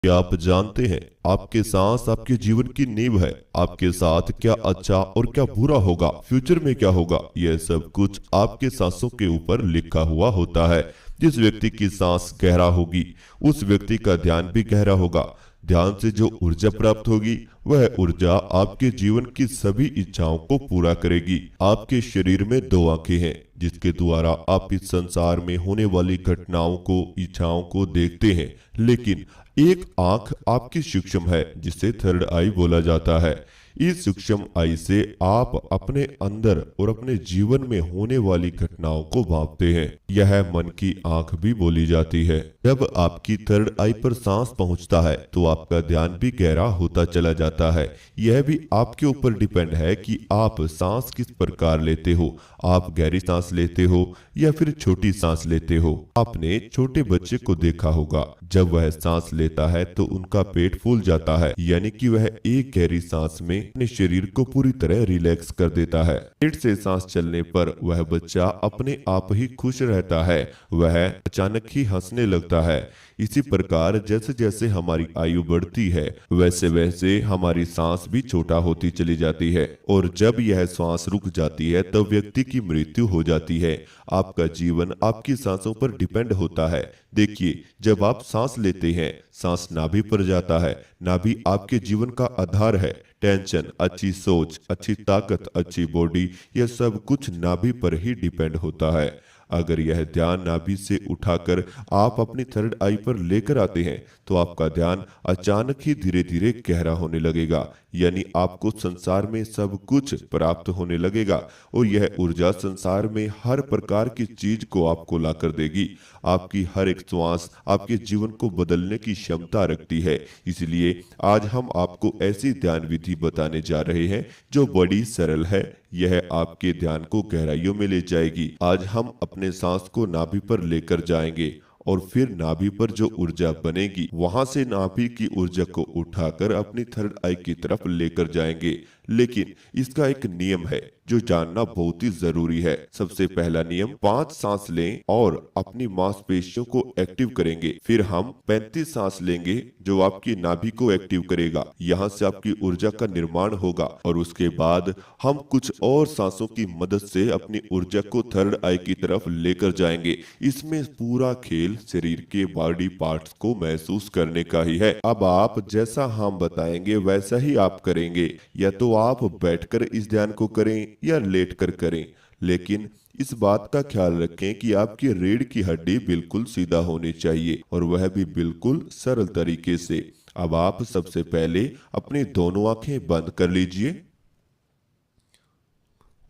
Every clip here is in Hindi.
क्या आप जानते हैं आपके सांस आपके जीवन की नींव है। आपके साथ क्या अच्छा और क्या बुरा होगा, फ्यूचर में क्या होगा, यह सब कुछ आपके सांसों के ऊपर लिखा हुआ होता है। जिस व्यक्ति की सांस गहरा होगी उस व्यक्ति का ध्यान भी गहरा होगा। ध्यान से जो ऊर्जा प्राप्त होगी वह ऊर्जा आपके जीवन की सभी इच्छाओं को पूरा करेगी। आपके शरीर में दो आंखें हैं जिसके द्वारा आप इस संसार में होने वाली घटनाओं को, इच्छाओं को देखते हैं। लेकिन एक आंख आपकी सूक्ष्म है जिसे थर्ड आई बोला जाता है। इस सूक्ष्म आई से आप अपने अंदर और अपने जीवन में होने वाली घटनाओं को भांपते हैं। यह मन की आंख भी बोली जाती है। जब आपकी थर्ड आई पर सांस पहुंचता है तो आपका ध्यान भी गहरा होता चला जाता है। यह भी आपके ऊपर डिपेंड है कि आप सांस किस प्रकार लेते हो। आप गहरी सांस लेते हो या फिर छोटी सांस लेते हो। आपने छोटे बच्चे को देखा होगा, जब वह सांस लेता है तो उनका पेट फूल जाता है, यानी कि वह एक गहरी सांस में अपने शरीर को पूरी तरह रिलैक्स कर देता है। पेट से सांस चलने पर वह बच्चा अपने आप ही खुश रहता है, वह अचानक ही हंसने लगता है। इसी प्रकार जैसे जैसे हमारी आयु बढ़ती है वैसे वैसे हमारी सांस भी छोटा होती चली जाती है, और जब यह सांस रुक जाती है तब व्यक्ति की मृत्यु हो जाती है। आपका जीवन आपकी सांसों पर डिपेंड होता है। देखिए, जब आप सांस लेते हैं सांस नाभि पर जाता है। नाभि आपके जीवन का आधार है। टेंशन, अच्छी सोच, अच्छी ताकत, अच्छी बॉडी, यह सब कुछ नाभि पर ही डिपेंड होता है। अगर यह ध्यान नाभि से उठाकर आप अपनी थर्ड आई पर लेकर आते हैं तो आपका ध्यान अचानक ही धीरे धीरे गहरा होने लगेगा, यानी आपको संसार में सब कुछ प्राप्त होने लगेगा और यह ऊर्जा संसार में हर प्रकार की चीज को आपको ला कर देगी। आपकी हर एक श्वास आपके जीवन को बदलने की क्षमता रखती है। इसलिए आज हम आपको ऐसी ध्यान विधि बताने जा रहे हैं जो बड़ी सरल है। यह आपके ध्यान को गहराइयों में ले जाएगी। आज हम अपने सांस को नाभि पर लेकर जाएंगे और फिर नाभि पर जो ऊर्जा बनेगी वहां से नाभि की ऊर्जा को उठाकर अपनी थर्ड आई की तरफ लेकर जाएंगे। लेकिन इसका एक नियम है जो जानना बहुत ही जरूरी है। सबसे पहला नियम, 5 सांस लें और अपनी मांसपेशियों को एक्टिव करेंगे। फिर हम 35 सांस लेंगे जो आपकी नाभि को एक्टिव करेगा। यहाँ से आपकी ऊर्जा का निर्माण होगा और उसके बाद हम कुछ और सांसों की मदद से अपनी ऊर्जा को थर्ड आई की तरफ लेकर जाएंगे। इसमें पूरा खेल शरीर के बॉडी पार्ट्स को महसूस करने का ही है। अब आप जैसा हम बताएंगे वैसा ही आप करेंगे, या तो आप बैठकर इस ध्यान को करें या लेटकर करें। लेकिन इस बात का ख्याल रखें कि आपकी रीढ़ की हड्डी बिल्कुल सीधा होनी चाहिए और वह भी बिल्कुल सरल तरीके से। अब आप सबसे पहले अपनी दोनों आंखें बंद कर लीजिए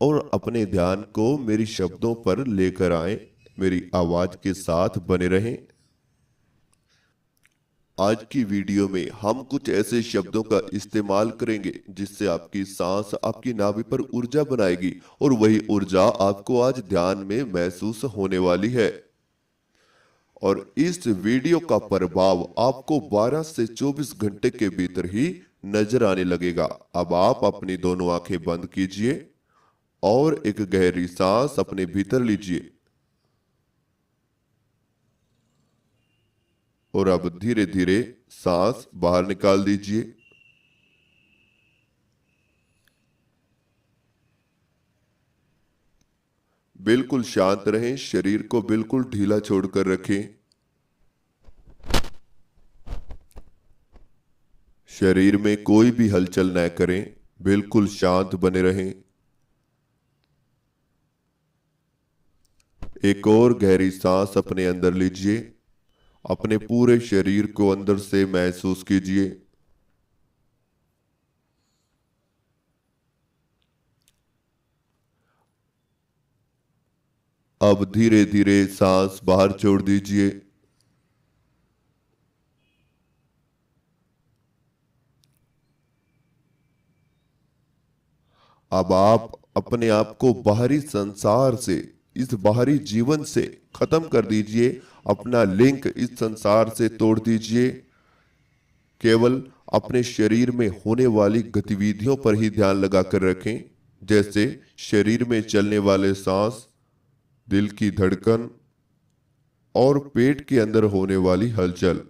और अपने ध्यान को मेरी शब्दों पर लेकर आए। मेरी आवाज के साथ बने रहें। आज की वीडियो में हम कुछ ऐसे शब्दों का इस्तेमाल करेंगे जिससे आपकी सांस आपकी नाभि पर ऊर्जा बनाएगी और वही ऊर्जा आपको आज ध्यान में महसूस होने वाली है। और इस वीडियो का प्रभाव आपको 12 से 24 घंटे के भीतर ही नजर आने लगेगा। अब आप अपनी दोनों आंखें बंद कीजिए और एक गहरी सांस अपने भीतर लीजिए और अब धीरे धीरे सांस बाहर निकाल दीजिए। बिल्कुल शांत रहें, शरीर को बिल्कुल ढीला छोड़कर रखें। शरीर में कोई भी हलचल न करें, बिल्कुल शांत बने रहें। एक और गहरी सांस अपने अंदर लीजिए। अपने पूरे शरीर को अंदर से महसूस कीजिए। अब धीरे धीरे सांस बाहर छोड़ दीजिए। अब आप अपने आप को बाहरी संसार से, इस बाहरी जीवन से खत्म कर दीजिए। अपना लिंक इस संसार से तोड़ दीजिए। केवल अपने शरीर में होने वाली गतिविधियों पर ही ध्यान लगाकर रखें, जैसे शरीर में चलने वाले सांस, दिल की धड़कन और पेट के अंदर होने वाली हलचल।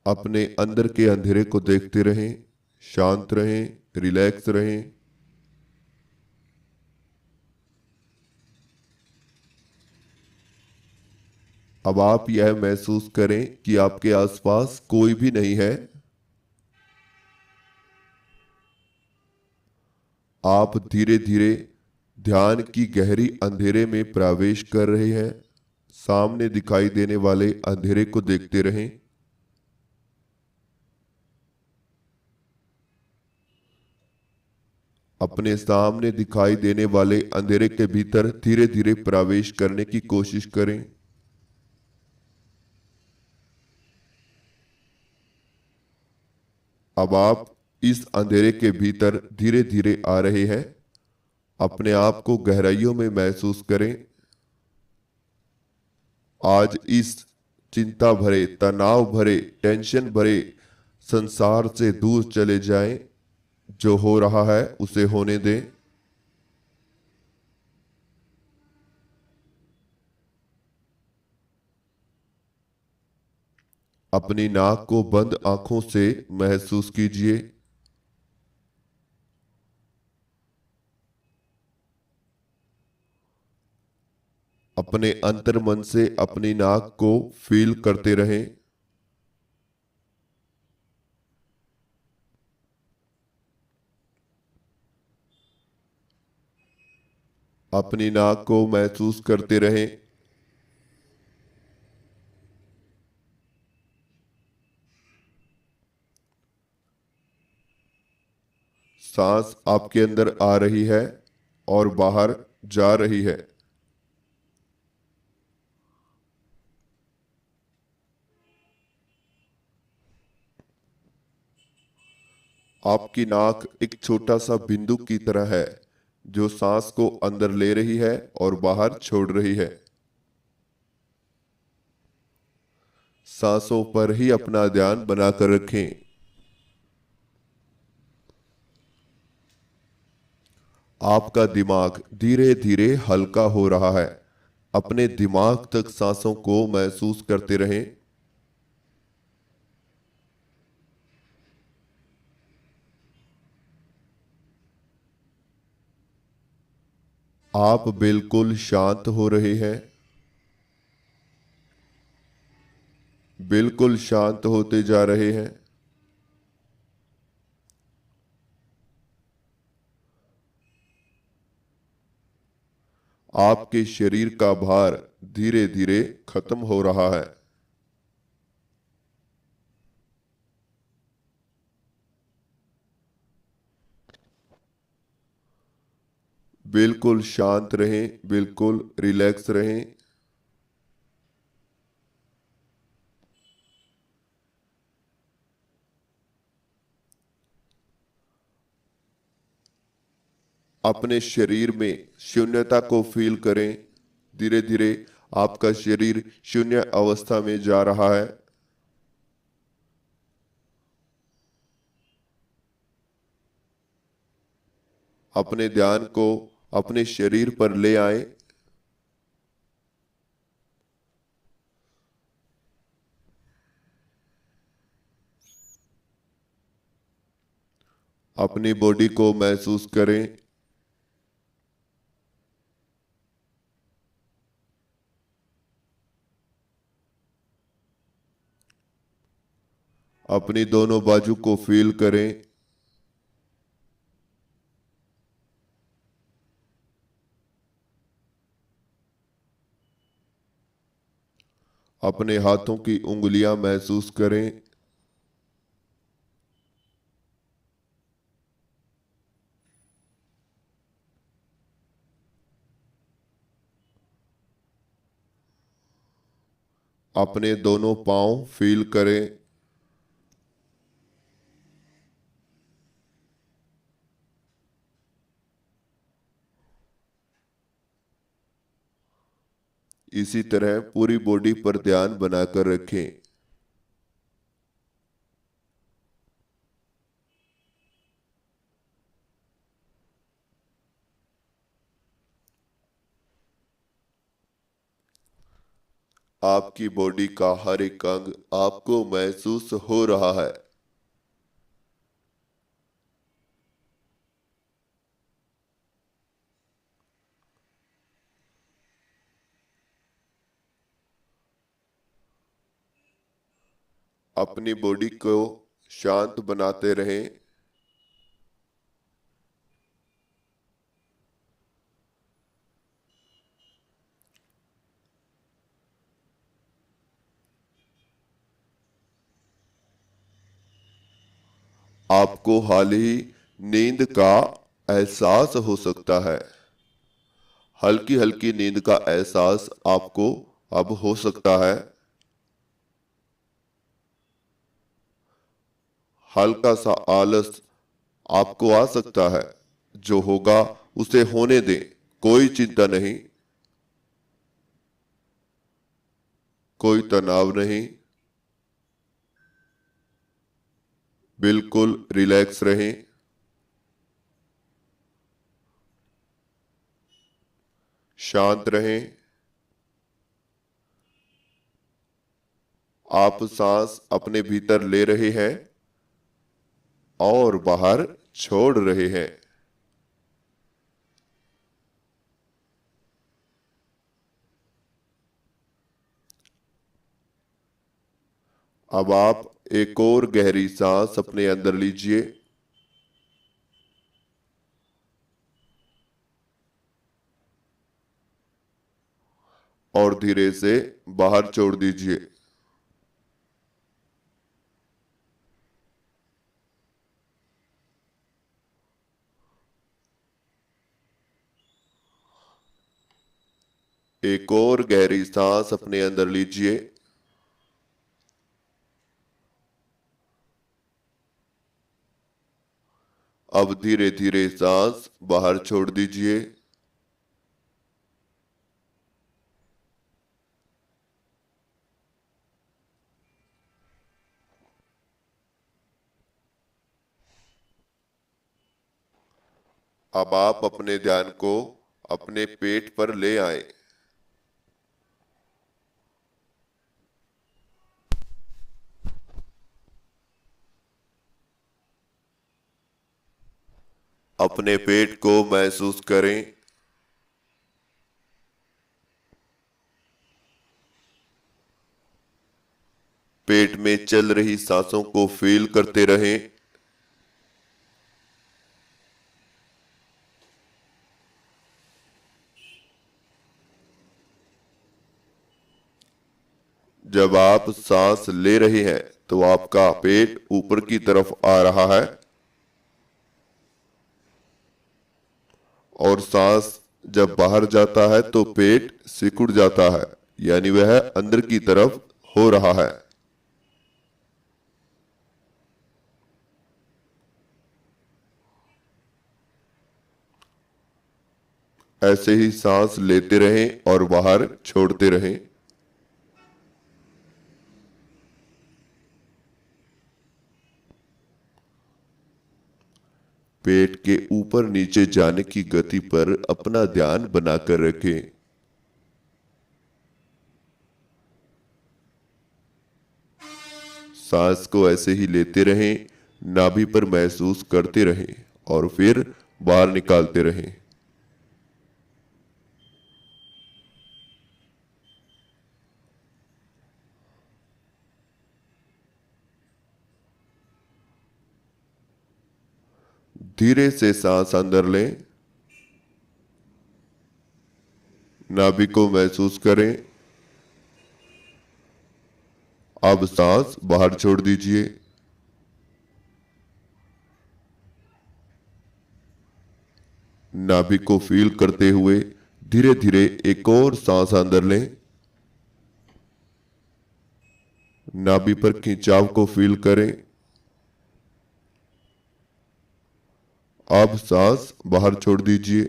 अपने अंदर के अंधेरे को देखते रहें, शांत रहें, रिलैक्स रहें। अब आप यह महसूस करें कि आपके आसपास कोई भी नहीं है। आप धीरे धीरे ध्यान की गहरी अंधेरे में प्रवेश कर रहे हैं। सामने दिखाई देने वाले अंधेरे को देखते रहें। अपने सामने दिखाई देने वाले अंधेरे के भीतर धीरे धीरे प्रवेश करने की कोशिश करें। अब आप इस अंधेरे के भीतर धीरे धीरे आ रहे हैं। अपने आप को गहराइयों में महसूस करें। आज इस चिंता भरे, तनाव भरे, टेंशन भरे संसार से दूर चले जाएं। जो हो रहा है उसे होने दें। अपनी नाक को बंद आंखों से महसूस कीजिए। अपने अंतर मन से अपनी नाक को फील करते रहें। अपनी नाक को महसूस करते रहें। सांस आपके अंदर आ रही है और बाहर जा रही है। आपकी नाक एक छोटा सा बिंदु की तरह है जो सांस को अंदर ले रही है और बाहर छोड़ रही है। सांसों पर ही अपना ध्यान बनाकर रखें। आपका दिमाग धीरे धीरे हल्का हो रहा है। अपने दिमाग तक सांसों को महसूस करते रहें। आप बिल्कुल शांत हो रहे हैं। बिल्कुल शांत होते जा रहे हैं। आपके शरीर का भार धीरे धीरे खत्म हो रहा है। बिल्कुल शांत रहें, बिल्कुल रिलैक्स रहें। अपने शरीर में शून्यता को फील करें। धीरे धीरे आपका शरीर शून्य अवस्था में जा रहा है। अपने ध्यान को अपने शरीर पर ले आएं। अपनी बॉडी को महसूस करें। अपनी दोनों बाजू को फील करें। अपने हाथों की उंगलियां महसूस करें। अपने दोनों पांव फील करें। इसी तरह पूरी बॉडी पर ध्यान बनाकर रखें। आपकी बॉडी का हर एक अंग आपको महसूस हो रहा है। अपनी बॉडी को शांत बनाते रहें। आपको हाल ही नींद का एहसास हो सकता है। हल्की हल्की नींद का एहसास आपको अब हो सकता है। हल्का सा आलस आपको आ सकता है। जो होगा उसे होने दें, कोई चिंता नहीं, कोई तनाव नहीं। बिल्कुल रिलैक्स रहें। शांत रहें। आप सांस अपने भीतर ले रहे हैं और बाहर छोड़ रहे हैं। अब आप एक और गहरी सांस अपने अंदर लीजिए और धीरे से बाहर छोड़ दीजिए। एक और गहरी सांस अपने अंदर लीजिए अब धीरे धीरे सांस बाहर छोड़ दीजिए। अब आप अपने ध्यान को अपने पेट पर ले आए। अपने पेट को महसूस करें। पेट में चल रही सांसों को फील करते रहें। जब आप सांस ले रहे हैं तो आपका पेट ऊपर की तरफ आ रहा है और सांस जब बाहर जाता है तो पेट सिकुड़ जाता है, यानी वह अंदर की तरफ हो रहा है। ऐसे ही सांस लेते रहें और बाहर छोड़ते रहें। पेट के ऊपर नीचे जाने की गति पर अपना ध्यान बनाकर रखें। सांस को ऐसे ही लेते रहें, नाभि पर महसूस करते रहें और फिर बाहर निकालते रहें। धीरे से सांस अंदर लें, नाभि को महसूस करें। अब सांस बाहर छोड़ दीजिए। नाभि को फील करते हुए धीरे धीरे एक और सांस अंदर लें। नाभि पर खिंचाव को फील करें। अब सांस बाहर छोड़ दीजिए।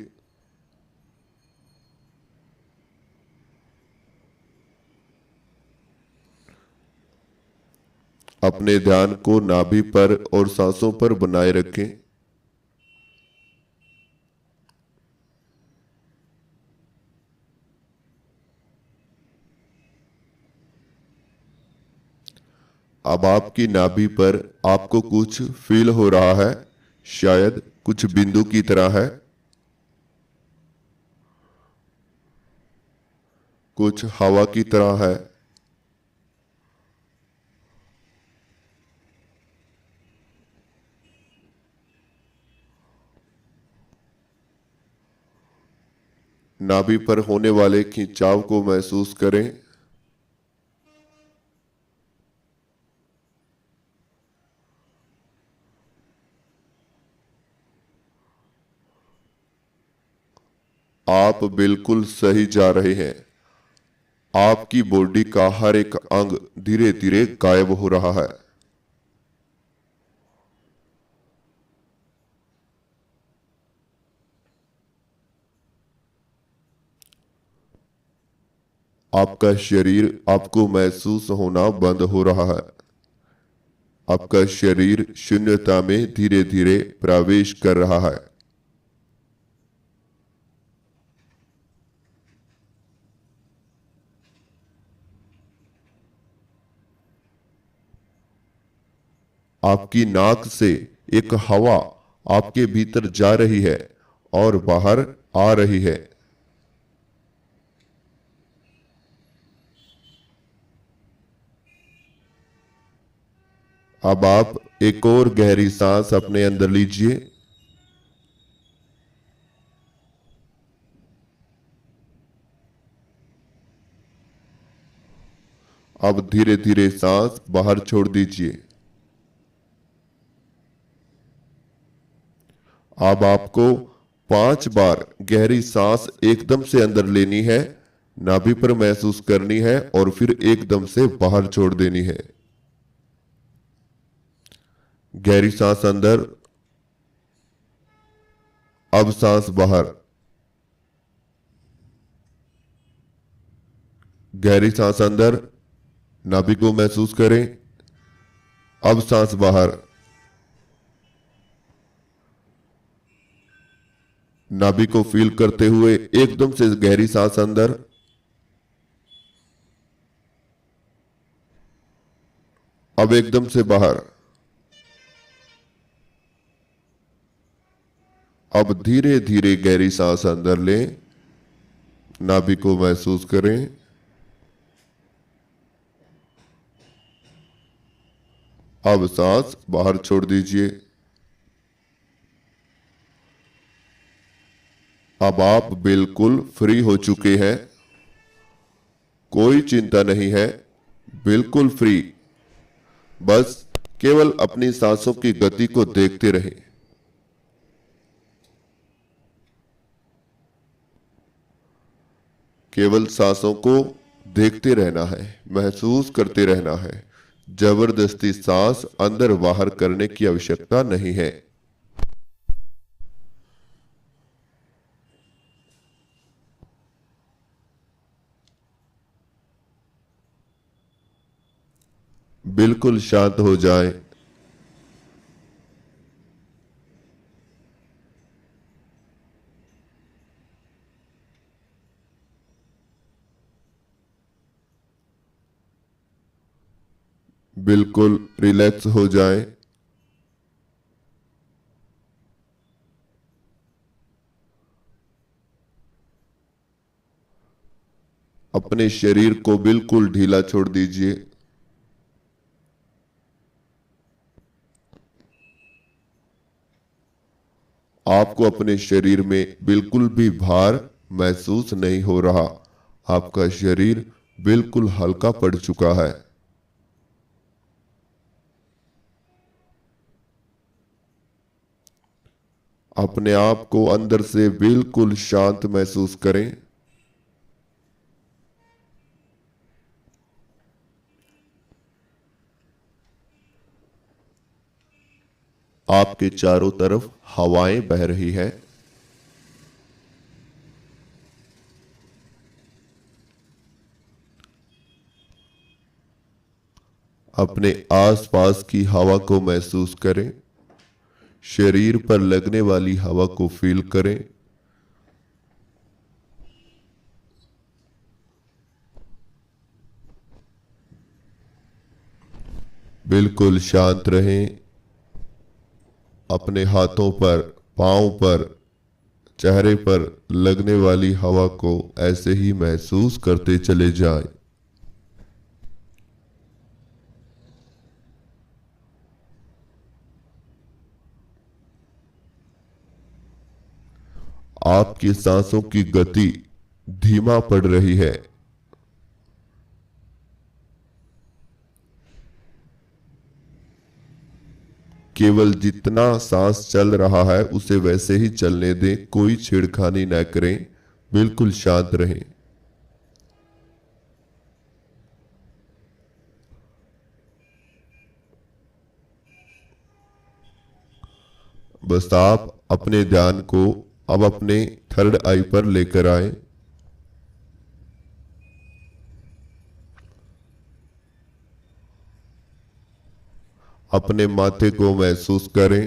अपने ध्यान को नाभि पर और सांसों पर बनाए रखें। अब आपकी नाभि पर आपको कुछ फील हो रहा है, शायद कुछ बिंदु की तरह है, कुछ हवा की तरह है। नाभि पर होने वाले खिंचाव को महसूस करें। आप बिल्कुल सही जा रहे हैं। आपकी बॉडी का हर एक अंग धीरे धीरे गायब हो रहा है। आपका शरीर आपको महसूस होना बंद हो रहा है। आपका शरीर शून्यता में धीरे धीरे प्रवेश कर रहा है। आपकी नाक से एक हवा आपके भीतर जा रही है और बाहर आ रही है। अब आप एक और गहरी सांस अपने अंदर लीजिए। अब धीरे धीरे सांस बाहर छोड़ दीजिए। अब आपको 5 बार गहरी सांस एकदम से अंदर लेनी है, नाभि पर महसूस करनी है और फिर एकदम से बाहर छोड़ देनी है। गहरी सांस अंदर, अब सांस बाहर। गहरी सांस अंदर, नाभि को महसूस करें, अब सांस बाहर। नाभि को फील करते हुए एकदम से गहरी सांस अंदर, अब एकदम से बाहर। अब धीरे धीरे गहरी सांस अंदर लें, नाभि को महसूस करें, अब सांस बाहर छोड़ दीजिए। अब आप बिल्कुल फ्री हो चुके हैं। कोई चिंता नहीं है, बिल्कुल फ्री। बस केवल अपनी सांसों की गति को देखते रहें। केवल सांसों को देखते रहना है, महसूस करते रहना है। जबरदस्ती सांस अंदर बाहर करने की आवश्यकता नहीं है। बिल्कुल शांत हो जाएं। बिल्कुल रिलैक्स हो जाएं। अपने शरीर को बिल्कुल ढीला छोड़ दीजिए। आपको अपने शरीर में बिल्कुल भी भार महसूस नहीं हो रहा। आपका शरीर बिल्कुल हल्का पड़ चुका है। अपने आप को अंदर से बिल्कुल शांत महसूस करें। आपके चारों तरफ हवाएं बह रही है। अपने आसपास की हवा को महसूस करें। शरीर पर लगने वाली हवा को फील करें। बिल्कुल शांत रहें। अपने हाथों पर, पांव पर, चेहरे पर लगने वाली हवा को ऐसे ही महसूस करते चले जाएं। आपकी सांसों की गति धीमा पड़ रही है। केवल जितना सांस चल रहा है उसे वैसे ही चलने दें, कोई छेड़खानी न करें, बिल्कुल शांत रहें। बस आप अपने ध्यान को अब अपने थर्ड आई पर लेकर आए। अपने माथे को महसूस करें।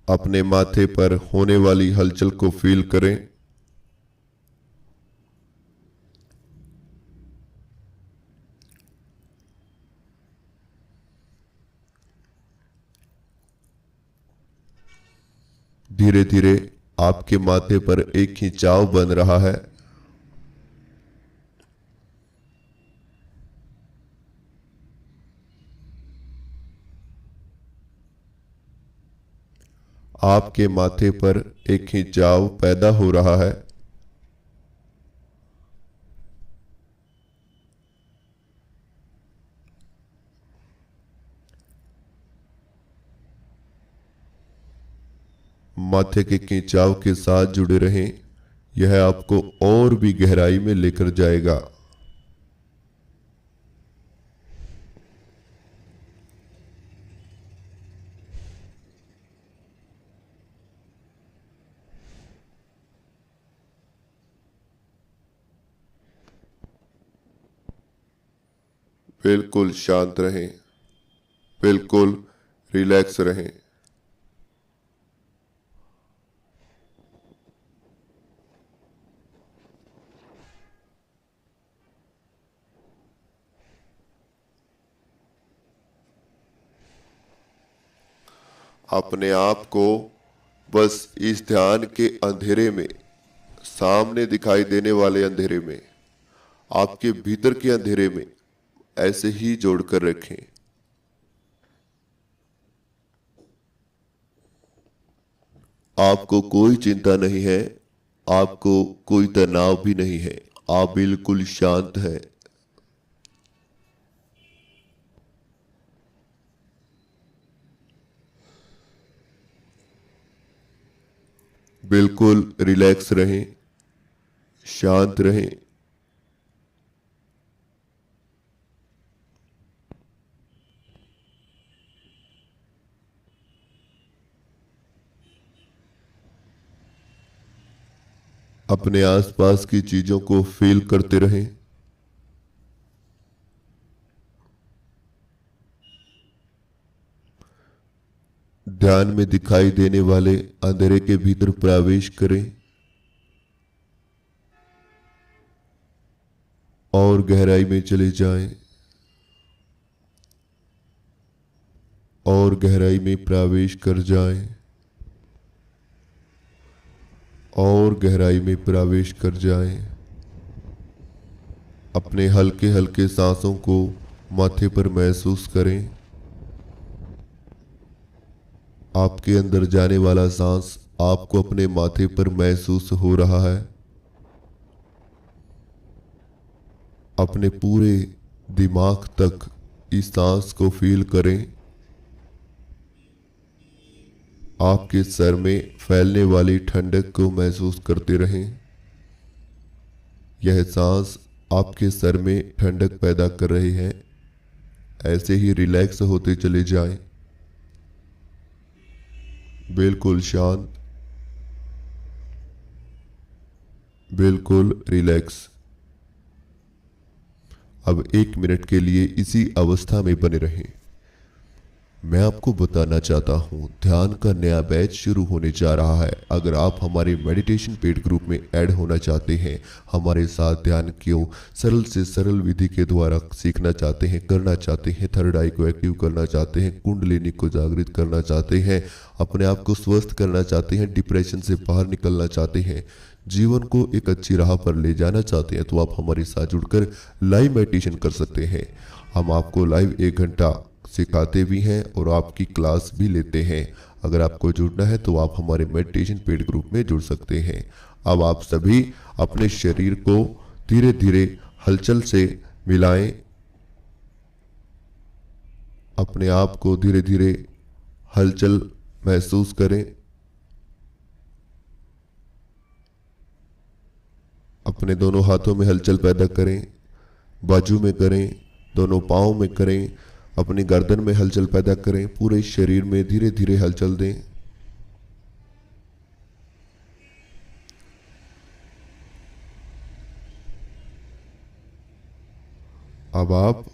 अपने माथे पर होने वाली हलचल को फील करें। धीरे धीरे आपके माथे पर एक खिंचाव बन रहा है। आपके माथे पर एक खिंचाव पैदा हो रहा है। माथे के खिंचाव के साथ जुड़े रहें, यह आपको और भी गहराई में लेकर जाएगा। बिल्कुल शांत रहें, बिल्कुल रिलैक्स रहें। अपने आप को बस इस ध्यान के अंधेरे में, सामने दिखाई देने वाले अंधेरे में, आपके भीतर के अंधेरे में ऐसे ही जोड़कर रखें। आपको कोई चिंता नहीं है, आपको कोई तनाव भी नहीं है, आप बिल्कुल शांत हैं। बिल्कुल रिलैक्स रहें, शांत रहें। अपने आसपास की चीजों को फील करते रहें। ध्यान में दिखाई देने वाले अंधेरे के भीतर प्रवेश करें और गहराई में चले जाएं और गहराई में प्रवेश कर जाएं और गहराई में प्रवेश कर जाएं। अपने हल्के हल्के सांसों को माथे पर महसूस करें। आपके अंदर जाने वाला सांस आपको अपने माथे पर महसूस हो रहा है। अपने पूरे दिमाग तक इस सांस को फील करें। आपके सर में फैलने वाली ठंडक को महसूस करते रहें। यह सांस आपके सर में ठंडक पैदा कर रही है। ऐसे ही रिलैक्स होते चले जाएं। बिल्कुल शांत, बिल्कुल रिलैक्स। अब 1 मिनट के लिए इसी अवस्था में बने रहें। मैं आपको बताना चाहता हूँ ध्यान का नया बैच शुरू होने जा रहा है। अगर आप हमारे मेडिटेशन पेड ग्रुप में ऐड होना चाहते हैं, हमारे साथ ध्यान को सरल से सरल विधि के द्वारा सीखना चाहते हैं, करना चाहते हैं, थर्ड आई को एक्टिव करना चाहते हैं, कुंडलिनी को जागृत करना चाहते हैं, अपने आप को स्वस्थ करना चाहते हैं, डिप्रेशन से बाहर निकलना चाहते हैं, जीवन को एक अच्छी राह पर ले जाना चाहते हैं, तो आप हमारे साथ जुड़कर लाइव मेडिटेशन कर सकते हैं। हम आपको लाइव 1 घंटा सिखाते भी हैं और आपकी क्लास भी लेते हैं। अगर आपको जुड़ना है तो आप हमारे मेडिटेशन पेड ग्रुप में जुड़ सकते हैं। अब आप सभी अपने शरीर को धीरे धीरे हलचल से मिलाएं, अपने आप को धीरे धीरे हलचल महसूस करें। अपने दोनों हाथों में हलचल पैदा करें, बाजू में करें, दोनों पाँव में करें, अपनी गर्दन में हलचल पैदा करें, पूरे शरीर में धीरे धीरे हलचल दें। अब आप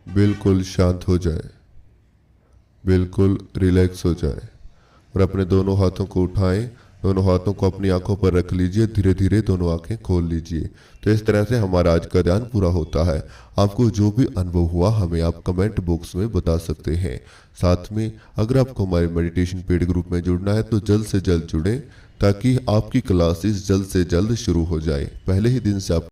बिल्कुल शांत हो जाए, बिल्कुल रिलैक्स हो जाए और अपने दोनों हाथों को उठाएं, दोनों हाथों को अपनी आंखों पर रख लीजिए, धीरे धीरे दोनों आंखें खोल लीजिए। तो इस तरह से हमारा आज का ध्यान पूरा होता है। आपको जो भी अनुभव हुआ हमें आप कमेंट बॉक्स में बता सकते हैं। साथ में अगर आपको हमारे मेडिटेशन पेड ग्रुप में जुड़ना है तो जल्द से जल्द जुड़ें ताकि आपकी क्लासेस जल्द से जल्द शुरू हो जाए। पहले ही दिन से आप